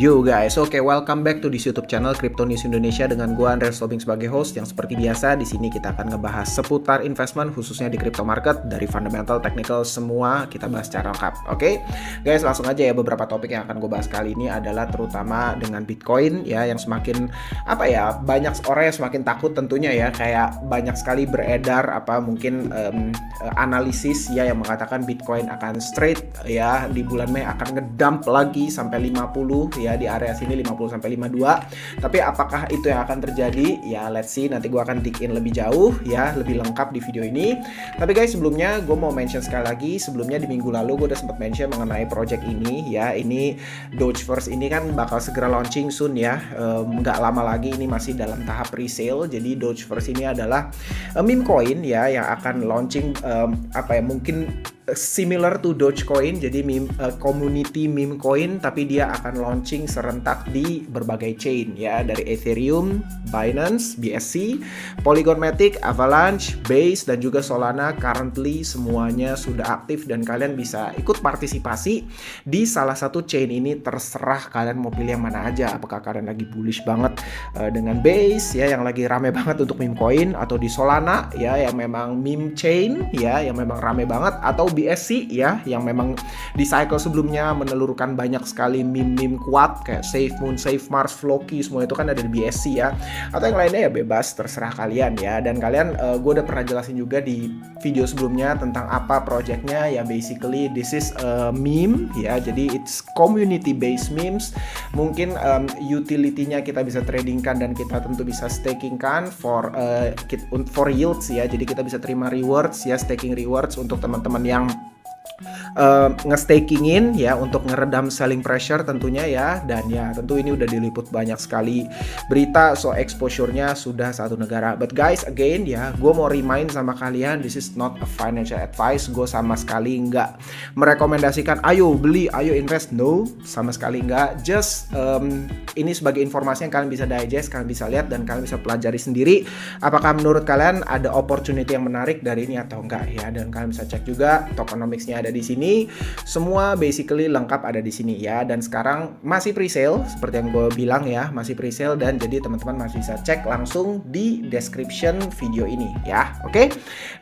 Yo guys, oke, welcome back to this YouTube channel Crypto News Indonesia dengan gua Andreas Tobing sebagai host yang seperti biasa di sini kita akan ngebahas seputar investment khususnya di crypto market dari fundamental, technical semua kita bahas secara lengkap. Oke. Guys, langsung aja ya, beberapa topik yang akan gue bahas kali ini adalah terutama dengan Bitcoin ya yang semakin banyak orang yang semakin takut tentunya ya, kayak banyak sekali beredar mungkin analisis ya yang mengatakan Bitcoin akan straight ya di bulan Mei akan ngedump lagi sampai 50 ya, di area sini 50 sampai 52. Tapi apakah itu yang akan terjadi? Ya let's see, nanti gue akan dig in lebih jauh ya, lebih lengkap di video ini. Tapi guys, sebelumnya gue mau mention sekali lagi, sebelumnya di minggu lalu gue udah sempat mention mengenai project ini ya. Ini Dogeverse ini kan bakal segera launching soon ya, nggak lama lagi, ini masih dalam tahap pre-sale. Jadi Dogeverse ini adalah meme coin ya yang akan launching mungkin similar to Dogecoin, jadi community meme coin, tapi dia akan launching serentak di berbagai chain ya, dari Ethereum, Binance, BSC, Polygon Matic, Avalanche, Base, dan juga Solana. Currently semuanya sudah aktif dan kalian bisa ikut partisipasi di salah satu chain ini. Terserah kalian mau pilih yang mana aja, apakah kalian lagi bullish banget dengan Base ya yang lagi rame banget untuk meme coin, atau di Solana ya yang memang meme chain ya yang memang rame banget, atau BSC ya yang memang di cycle sebelumnya menelurkan banyak sekali meme-meme kuat kayak SafeMoon, SafeMars, Floki, semua itu kan ada di BSC ya. Atau yang lainnya ya bebas, terserah kalian ya. Dan kalian gue udah pernah jelasin juga di video sebelumnya tentang apa projectnya ya. Basically this is a meme ya, jadi it's community based memes. Mungkin utility-nya kita bisa tradingkan dan kita tentu bisa stakingkan for yields ya. Jadi kita bisa terima rewards ya, staking rewards untuk teman-teman yang nge-stakingin ya, untuk ngeredam selling pressure tentunya ya. Dan ya tentu ini udah diliput banyak sekali berita, so exposure-nya sudah satu negara. But guys, again ya, gue mau remind sama kalian, this is not a financial advice. Gue sama sekali nggak merekomendasikan ayo beli, ayo invest, no, sama sekali nggak. Just ini sebagai informasi yang kalian bisa digest, kalian bisa lihat dan kalian bisa pelajari sendiri apakah menurut kalian ada opportunity yang menarik dari ini atau enggak ya. Dan kalian bisa cek juga tokenomics-nya ada di sini, semua basically lengkap ada di sini ya. Dan sekarang masih pre-sale seperti yang gue bilang ya, masih pre-sale, dan jadi teman-teman masih bisa cek langsung di description video ini ya. Oke.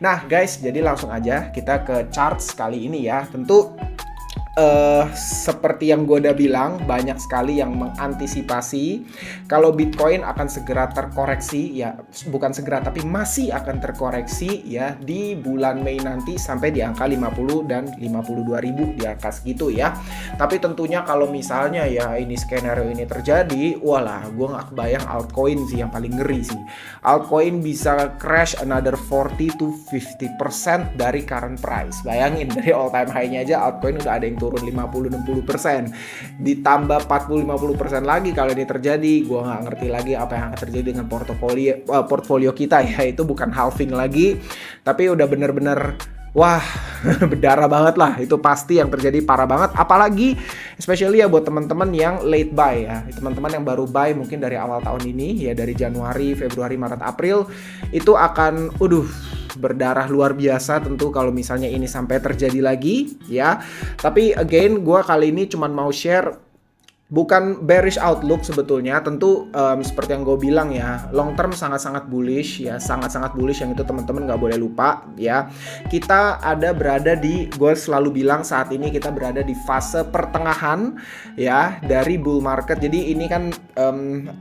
Nah guys, jadi langsung aja kita ke charts kali ini ya. Tentu seperti yang gue udah bilang, banyak sekali yang mengantisipasi kalau Bitcoin akan segera terkoreksi ya, bukan segera tapi masih akan terkoreksi ya di bulan Mei nanti sampai di angka 50 dan 52 ribu, di angka segitu ya. Tapi tentunya kalau misalnya ya ini skenario ini terjadi, walah gue gak kebayang altcoin sih yang paling ngeri sih. Altcoin bisa crash another 40 to 50% dari current price. Bayangin, dari all time high-nya aja altcoin udah ada yang turun 50-60%, ditambah 40-50% lagi kalau ini terjadi. Gue nggak ngerti lagi apa yang akan terjadi dengan portfolio kita ya. Itu bukan halving lagi, tapi udah bener-bener wah berdarah banget lah. Itu pasti yang terjadi parah banget, apalagi especially ya buat teman-teman yang late buy ya, teman-teman yang baru buy mungkin dari awal tahun ini ya, dari Januari, Februari, Maret, April, itu akan berdarah luar biasa tentu kalau misalnya ini sampai terjadi lagi ya. Tapi again, gue kali ini cuman mau share bukan bearish outlook sebetulnya. Tentu seperti yang gue bilang ya, long term sangat-sangat bullish ya, sangat-sangat bullish, yang itu teman-teman gak boleh lupa ya. Kita berada di, gue selalu bilang saat ini kita berada di fase pertengahan ya dari bull market. Jadi ini kan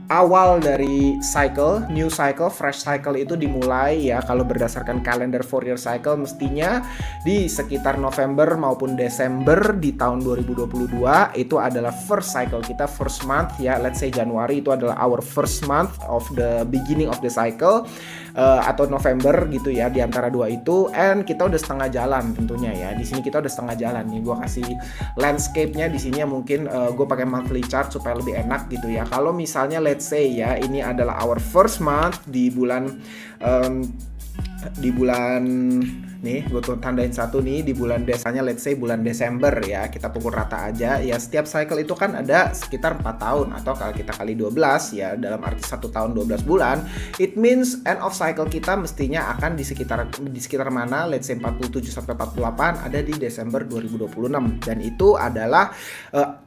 awal dari cycle, new cycle, fresh cycle itu dimulai ya, kalau berdasarkan kalender 4-year cycle mestinya di sekitar November maupun Desember di tahun 2022 itu adalah first cycle kita, first month ya. Let's say Januari itu adalah our first month of the beginning of the cycle, atau November gitu ya, di antara dua itu. And kita udah setengah jalan tentunya ya. Di sini kita udah setengah jalan nih. Gue kasih landscape-nya di sini, mungkin gue pakai monthly chart supaya lebih enak gitu ya. Kalau misalnya let's say ya, ini adalah our first month di bulan nih gue tandain satu nih di bulan desanya, let's say bulan Desember ya, kita pukul rata aja ya. Setiap cycle itu kan ada sekitar 4 tahun, atau kalau kita kali 12 ya, dalam arti 1 tahun 12 bulan, it means end of cycle kita mestinya akan di sekitar mana, let's say 47 sampai 48, ada di Desember 2026, dan itu adalah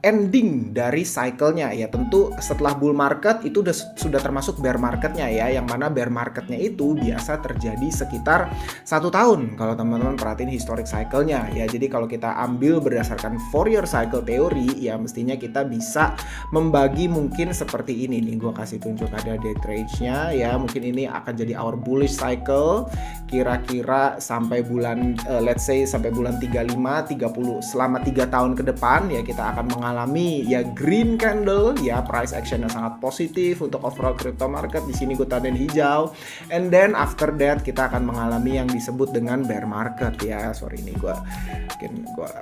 ending dari cycle-nya ya. Tentu setelah bull market itu sudah termasuk bear market-nya ya, yang mana bear market-nya itu biasa terjadi sekitar 1 tahun kalau teman-teman perhatiin historic cycle-nya ya. Jadi kalau kita ambil berdasarkan Fourier cycle teori ya, mestinya kita bisa membagi mungkin seperti ini nih, gue kasih tunjuk ada day trade-nya ya. Mungkin ini akan jadi our bullish cycle kira-kira sampai bulan let's say sampai bulan 35 30, selama 3 tahun ke depan ya, kita akan mengalami ya green candle ya, price action yang sangat positif untuk overall crypto market. Di sini gue tandain hijau, and then after that kita akan mengalami yang disebut dengan bear market ya. Sorry, ini gue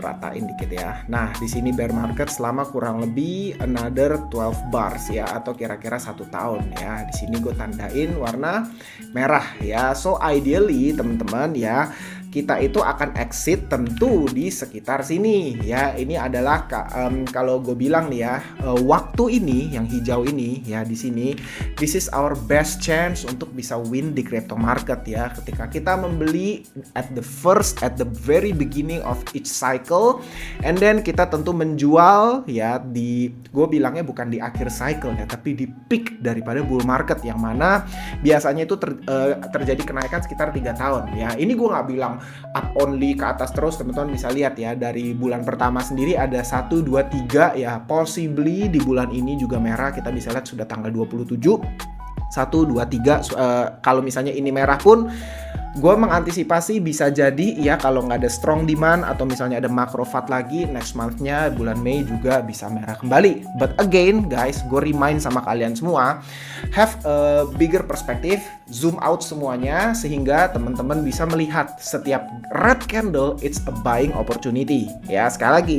ratain dikit ya. Nah, di sini bear market selama kurang lebih another 12 bars ya, atau kira-kira 1 tahun ya. Di sini gue tandain warna merah ya. So ideally teman-teman ya, kita itu akan exit tentu di sekitar sini ya. Ini adalah kalau gue bilang nih ya, waktu ini yang hijau ini ya, di sini this is our best chance untuk bisa win di crypto market ya. Ketika kita membeli at the very beginning of each cycle, and then kita tentu menjual ya di, gue bilangnya bukan di akhir cycle ya, tapi di peak daripada bull market, yang mana biasanya itu terjadi kenaikan sekitar 3 tahun ya. Ini gue nggak bilang up only ke atas terus, teman-teman bisa lihat ya, dari bulan pertama sendiri ada 1, 2, 3 ya, possibly di bulan ini juga merah. Kita bisa lihat sudah tanggal 27 1, 2, 3 kalau misalnya ini merah pun gue mengantisipasi bisa jadi ya, kalau nggak ada strong demand atau misalnya ada macro FUD lagi next month-nya bulan Mei juga bisa merah kembali. But again guys, gue remind sama kalian semua, have a bigger perspective, zoom out semuanya, sehingga teman-teman bisa melihat setiap red candle it's a buying opportunity ya. Sekali lagi,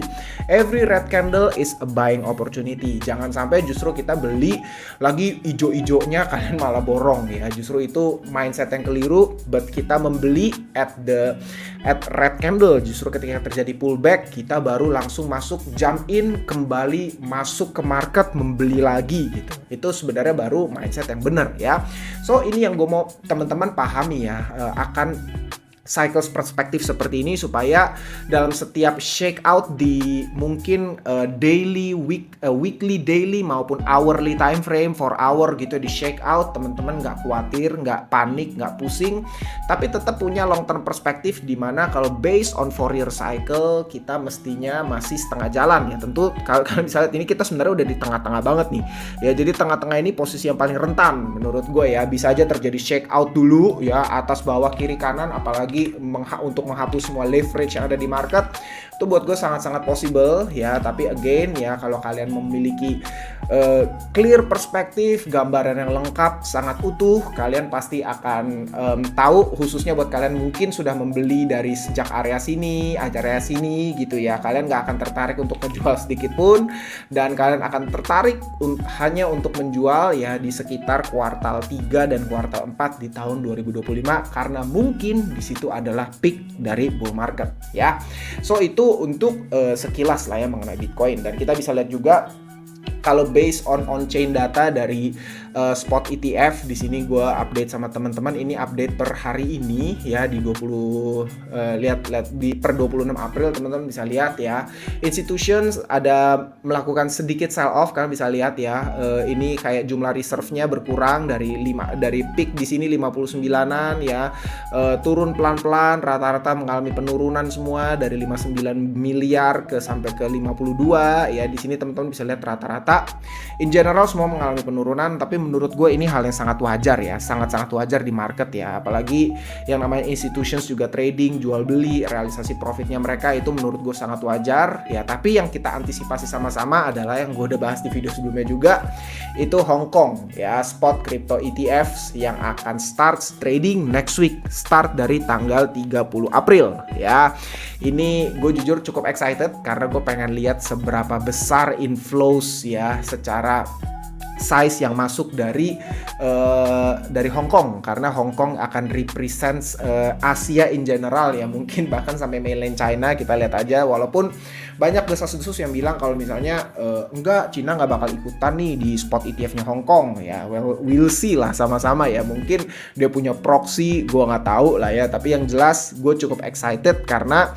every red candle is a buying opportunity. Jangan sampai justru kita beli lagi ijo-ijonya kalian malah borong ya. Justru itu mindset yang keliru. But kita membeli at red candle, justru ketika terjadi pullback kita baru langsung masuk, jump in, kembali masuk ke market membeli lagi gitu. Itu sebenarnya baru mindset yang benar ya. So ini yang gue mau teman-teman pahami ya, akan cycles perspektif seperti ini, supaya dalam setiap shake out di mungkin daily, weekly, daily maupun hourly time frame, 4 hour gitu di shake out, teman-teman nggak khawatir, nggak panik, nggak pusing, tapi tetap punya long term perspektif, di mana kalau based on Fourier cycle kita mestinya masih setengah jalan ya. Tentu kalau misalnya ini kita sebenarnya udah di tengah-tengah banget nih ya. Jadi tengah-tengah ini posisi yang paling rentan menurut gue ya. Bisa aja terjadi shake out dulu ya, atas bawah kiri kanan, apalagi untuk menghapus semua leverage yang ada di market. Itu buat gue sangat-sangat possible ya. Tapi again ya, kalau kalian memiliki clear perspektif, gambaran yang lengkap, sangat utuh, kalian pasti akan tahu, khususnya buat kalian mungkin sudah membeli dari sejak area sini, area sini gitu ya. Kalian gak akan tertarik untuk menjual sedikit pun, dan kalian akan tertarik hanya untuk menjual ya di sekitar kuartal 3 dan kuartal 4 di tahun 2025, karena mungkin di situ adalah peak dari bull market ya. So itu untuk sekilas lah ya mengenai Bitcoin. Dan kita bisa lihat juga kalau based on on-chain data dari spot ETF, di sini gue update sama teman-teman, ini update per hari ini ya, di 20 lihat di per 26 April teman-teman bisa lihat ya. Institutions ada melakukan sedikit sell off, kalian bisa lihat ya. Ini kayak jumlah reserve-nya berkurang dari peak di sini 59-an ya, turun pelan-pelan, rata-rata mengalami penurunan semua dari 59 miliar ke sampai ke 52 ya. Di sini teman-teman bisa lihat rata-rata in general semua mengalami penurunan, tapi menurut gue ini hal yang sangat wajar ya, sangat-sangat wajar di market ya. Apalagi yang namanya institutions juga trading, jual beli, realisasi profitnya mereka itu menurut gue sangat wajar ya. Tapi yang kita antisipasi sama-sama adalah yang gue udah bahas di video sebelumnya juga, itu Hong Kong ya, spot crypto ETFs yang akan start trading next week, start dari tanggal 30 April ya. Ini gue jujur cukup excited karena gue pengen lihat seberapa besar inflows ya secara size yang masuk dari Hong Kong, karena Hong Kong akan represent Asia in general ya, mungkin bahkan sampai mainland China. Kita lihat aja, walaupun banyak desas-desus yang bilang kalau misalnya enggak, Cina nggak bakal ikutan nih di spot ETF-nya Hong Kong ya. Well, we'll see lah sama-sama ya, mungkin dia punya proxy, gue nggak tahu lah ya. Tapi yang jelas gue cukup excited karena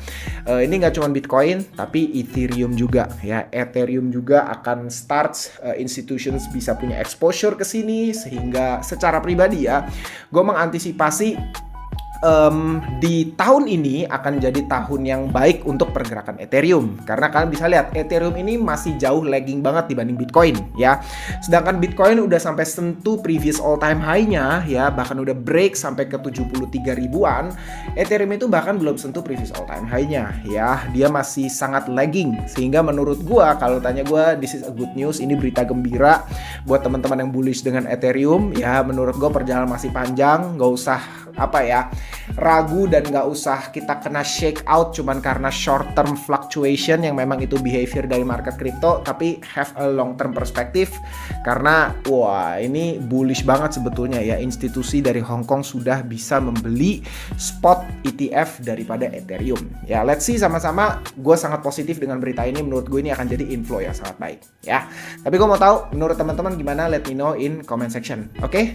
ini nggak cuma Bitcoin tapi Ethereum juga ya. Ethereum juga akan start institutions bisa punya exposure ke sini, sehingga secara pribadi ya gue mengantisipasi di tahun ini akan jadi tahun yang baik untuk pergerakan Ethereum, karena kalian bisa lihat Ethereum ini masih jauh lagging banget dibanding Bitcoin ya. Sedangkan Bitcoin udah sampai sentuh previous all time high-nya ya, bahkan udah break sampai ke 73 ribuan. Ethereum itu bahkan belum sentuh previous all time high-nya ya. Dia masih sangat lagging, sehingga menurut gua, kalau tanya gua, this is a good news, ini berita gembira buat teman-teman yang bullish dengan Ethereum ya. Menurut gua perjalanan masih panjang, nggak usah ragu dan nggak usah kita kena shake out cuman karena short term fluctuation yang memang itu behavior dari market crypto, tapi have a long term perspective, karena wah ini bullish banget sebetulnya ya. Institusi dari Hong Kong sudah bisa membeli spot ETF daripada Ethereum ya. Let's see sama-sama. Gue sangat positif dengan berita ini, menurut gue ini akan jadi inflow yang sangat baik ya. Tapi gue mau tahu menurut teman-teman gimana, let me know in comment section. Oke?